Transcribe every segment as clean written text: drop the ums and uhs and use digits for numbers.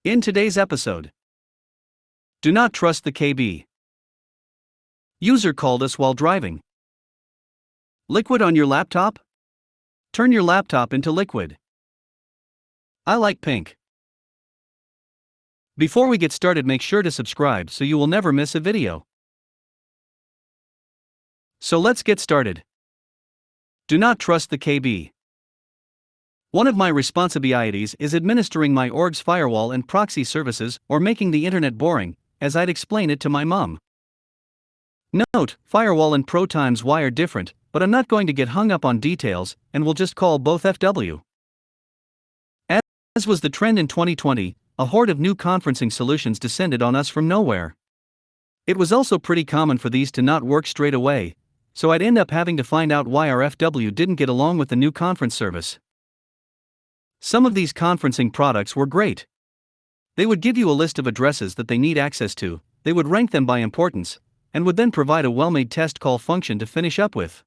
In today's episode, do not trust the KB. User called us while driving. Liquid on your laptop? Turn your laptop into liquid. I like pink. Before we get started, make sure to subscribe so you will never miss a video. So let's get started. Do not trust the KB. One of my responsibilities is administering my org's firewall and proxy services or making the internet boring, as I'd explain it to my mom. Note, firewall and pro times Y are different, but I'm not going to get hung up on details and will just call both FW. As was the trend in 2020, a horde of new conferencing solutions descended on us from nowhere. It was also pretty common for these to not work straight away, so I'd end up having to find out why our FW didn't get along with the new conference service. Some of these conferencing products were great. They would give you a list of addresses that they need access to, they would rank them by importance, and would then provide a well-made test call function to finish up with.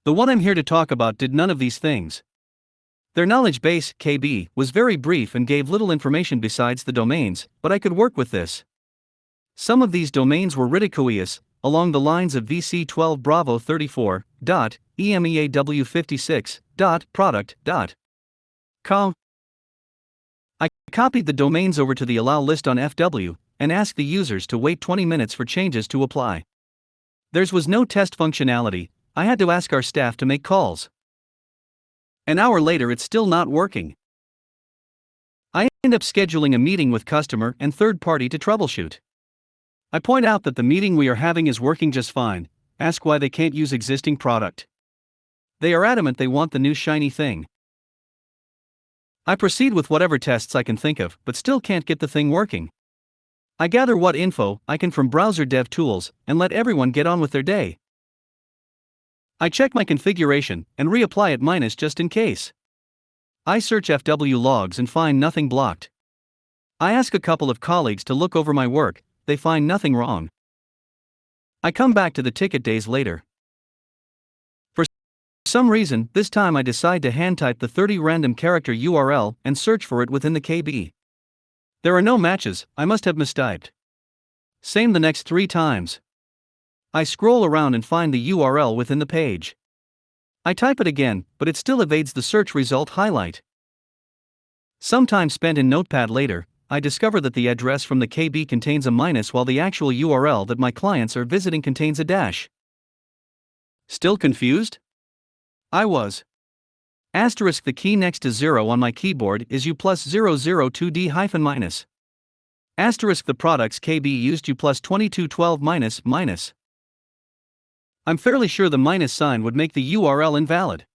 The one I'm here to talk about did none of these things. Their knowledge base, KB, was very brief and gave little information besides the domains, but I could work with this. Some of these domains were ridiculous, along the lines of VC12 Bravo 34, EMEAW56, product, com. I copied the domains over to the allow list on FW, and asked the users to wait 20 minutes for changes to apply. Theirs was no test functionality, I had to ask our staff to make calls. An hour later it's still not working. I end up scheduling a meeting with customer and third party to troubleshoot. I point out that the meeting we are having is working just fine, ask why they can't use existing product. They are adamant they want the new shiny thing. I proceed with whatever tests I can think of, but still can't get the thing working. I gather what info I can from browser dev tools and let everyone get on with their day. I check my configuration and reapply it minus just in case. I search FW logs and find nothing blocked. I ask a couple of colleagues to look over my work, they find nothing wrong. I come back to the ticket days later. For some reason, this time I decide to hand type the 30 random character URL and search for it within the KB. There are no matches, I must have mistyped. Same the next 3 times. I scroll around and find the URL within the page. I type it again, but it still evades the search result highlight. Some time spent in Notepad later, I discover that the address from the KB contains a minus while the actual URL that my clients are visiting contains a dash. Still confused? I was. Asterisk the key next to 0 on my keyboard is U plus 002D-. Asterisk the products KB used U plus 2212 minus. I'm fairly sure the minus sign would make the URL invalid.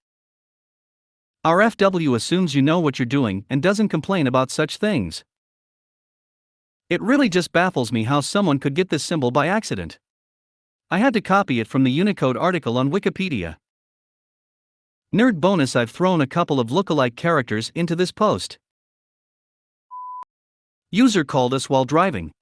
Our FW assumes you know what you're doing and doesn't complain about such things. It really just baffles me how someone could get this symbol by accident. I had to copy it from the Unicode article on Wikipedia. Nerd bonus: I've thrown a couple of lookalike characters into this post. User called us while driving.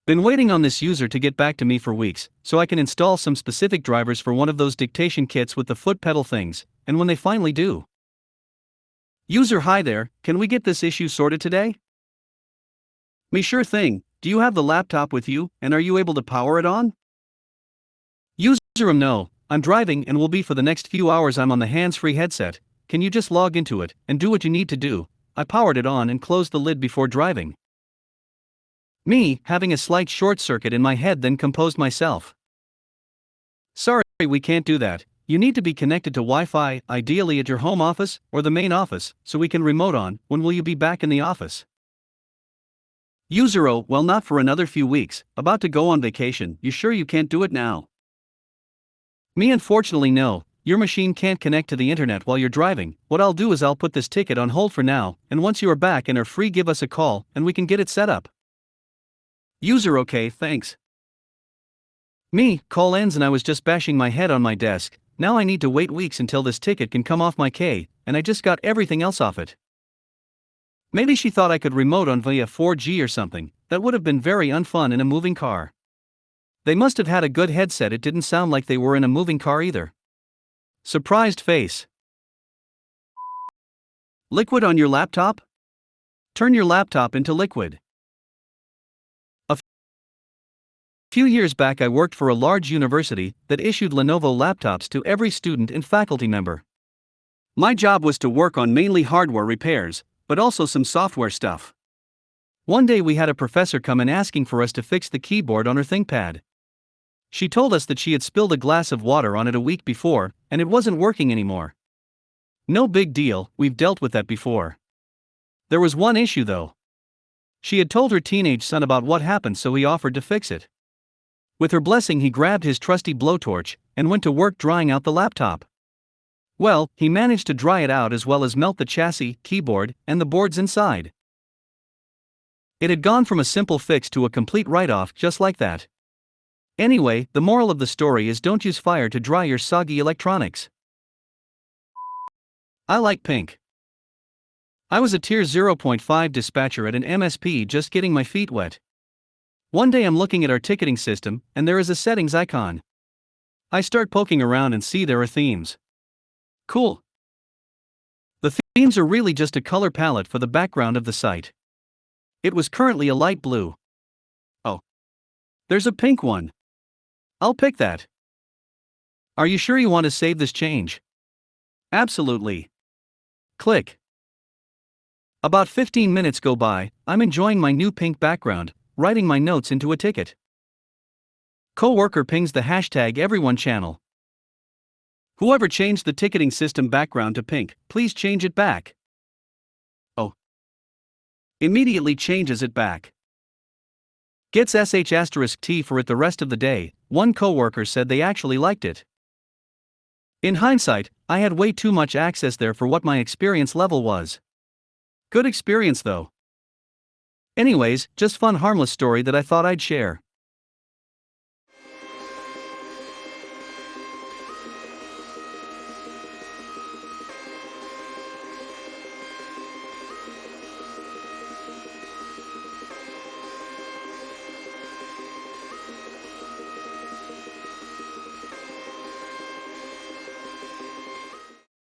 Been waiting on this user to get back to me for weeks, so I can install some specific drivers for one of those dictation kits with the foot pedal things, and when they finally do. User: hi there, can we get this issue sorted today? Me: sure thing, do you have the laptop with you, and are you able to power it on? User: no, I'm driving and will be for the next few hours. I'm on the hands-free headset, can you just log into it, and do what you need to do? I powered it on and closed the lid before driving. Me, having a slight short circuit in my head, then composed myself. Sorry, we can't do that, you need to be connected to Wi-Fi, ideally at your home office, or the main office, so we can remote on. When will you be back in the office? User: oh, well, not for another few weeks, about to go on vacation. You sure you can't do it now? Me: unfortunately no, your machine can't connect to the internet while you're driving. What I'll do is I'll put this ticket on hold for now, and once you are back and are free, give us a call, and we can get it set up. User: okay, thanks. Me: call ends and I was just bashing my head on my desk, now I need to wait weeks until this ticket can come off my K, and I just got everything else off it. Maybe she thought I could remote on via 4G or something, that would have been very unfun in a moving car. They must have had a good headset, it didn't sound like they were in a moving car either. Surprised face. Liquid on your laptop? Turn your laptop into liquid. A few years back, I worked for a large university that issued Lenovo laptops to every student and faculty member. My job was to work on mainly hardware repairs, but also some software stuff. One day we had a professor come in asking for us to fix the keyboard on her ThinkPad. She told us that she had spilled a glass of water on it a week before, and it wasn't working anymore. No big deal, we've dealt with that before. There was one issue though. She had told her teenage son about what happened, so he offered to fix it. With her blessing, he grabbed his trusty blowtorch and went to work drying out the laptop. Well, he managed to dry it out as well as melt the chassis, keyboard, and the boards inside. It had gone from a simple fix to a complete write-off just like that. Anyway, the moral of the story is don't use fire to dry your soggy electronics. I like pink. I was a tier 0.5 dispatcher at an MSP just getting my feet wet. One day I'm looking at our ticketing system, and there is a settings icon. I start poking around and see there are themes. Cool. The themes are really just a color palette for the background of the site. It was currently a light blue. Oh. There's a pink one. I'll pick that. Are you sure you want to save this change? Absolutely. Click. About 15 minutes go by, I'm enjoying my new pink background, writing my notes into a ticket. Coworker pings the hashtag everyone channel. Whoever changed the ticketing system background to pink, please change it back. Oh. Immediately changes it back. Gets sh*t for it the rest of the day. One coworker said they actually liked it. In hindsight, I had way too much access there for what my experience level was. Good experience though. Anyways, just fun harmless story that I thought I'd share.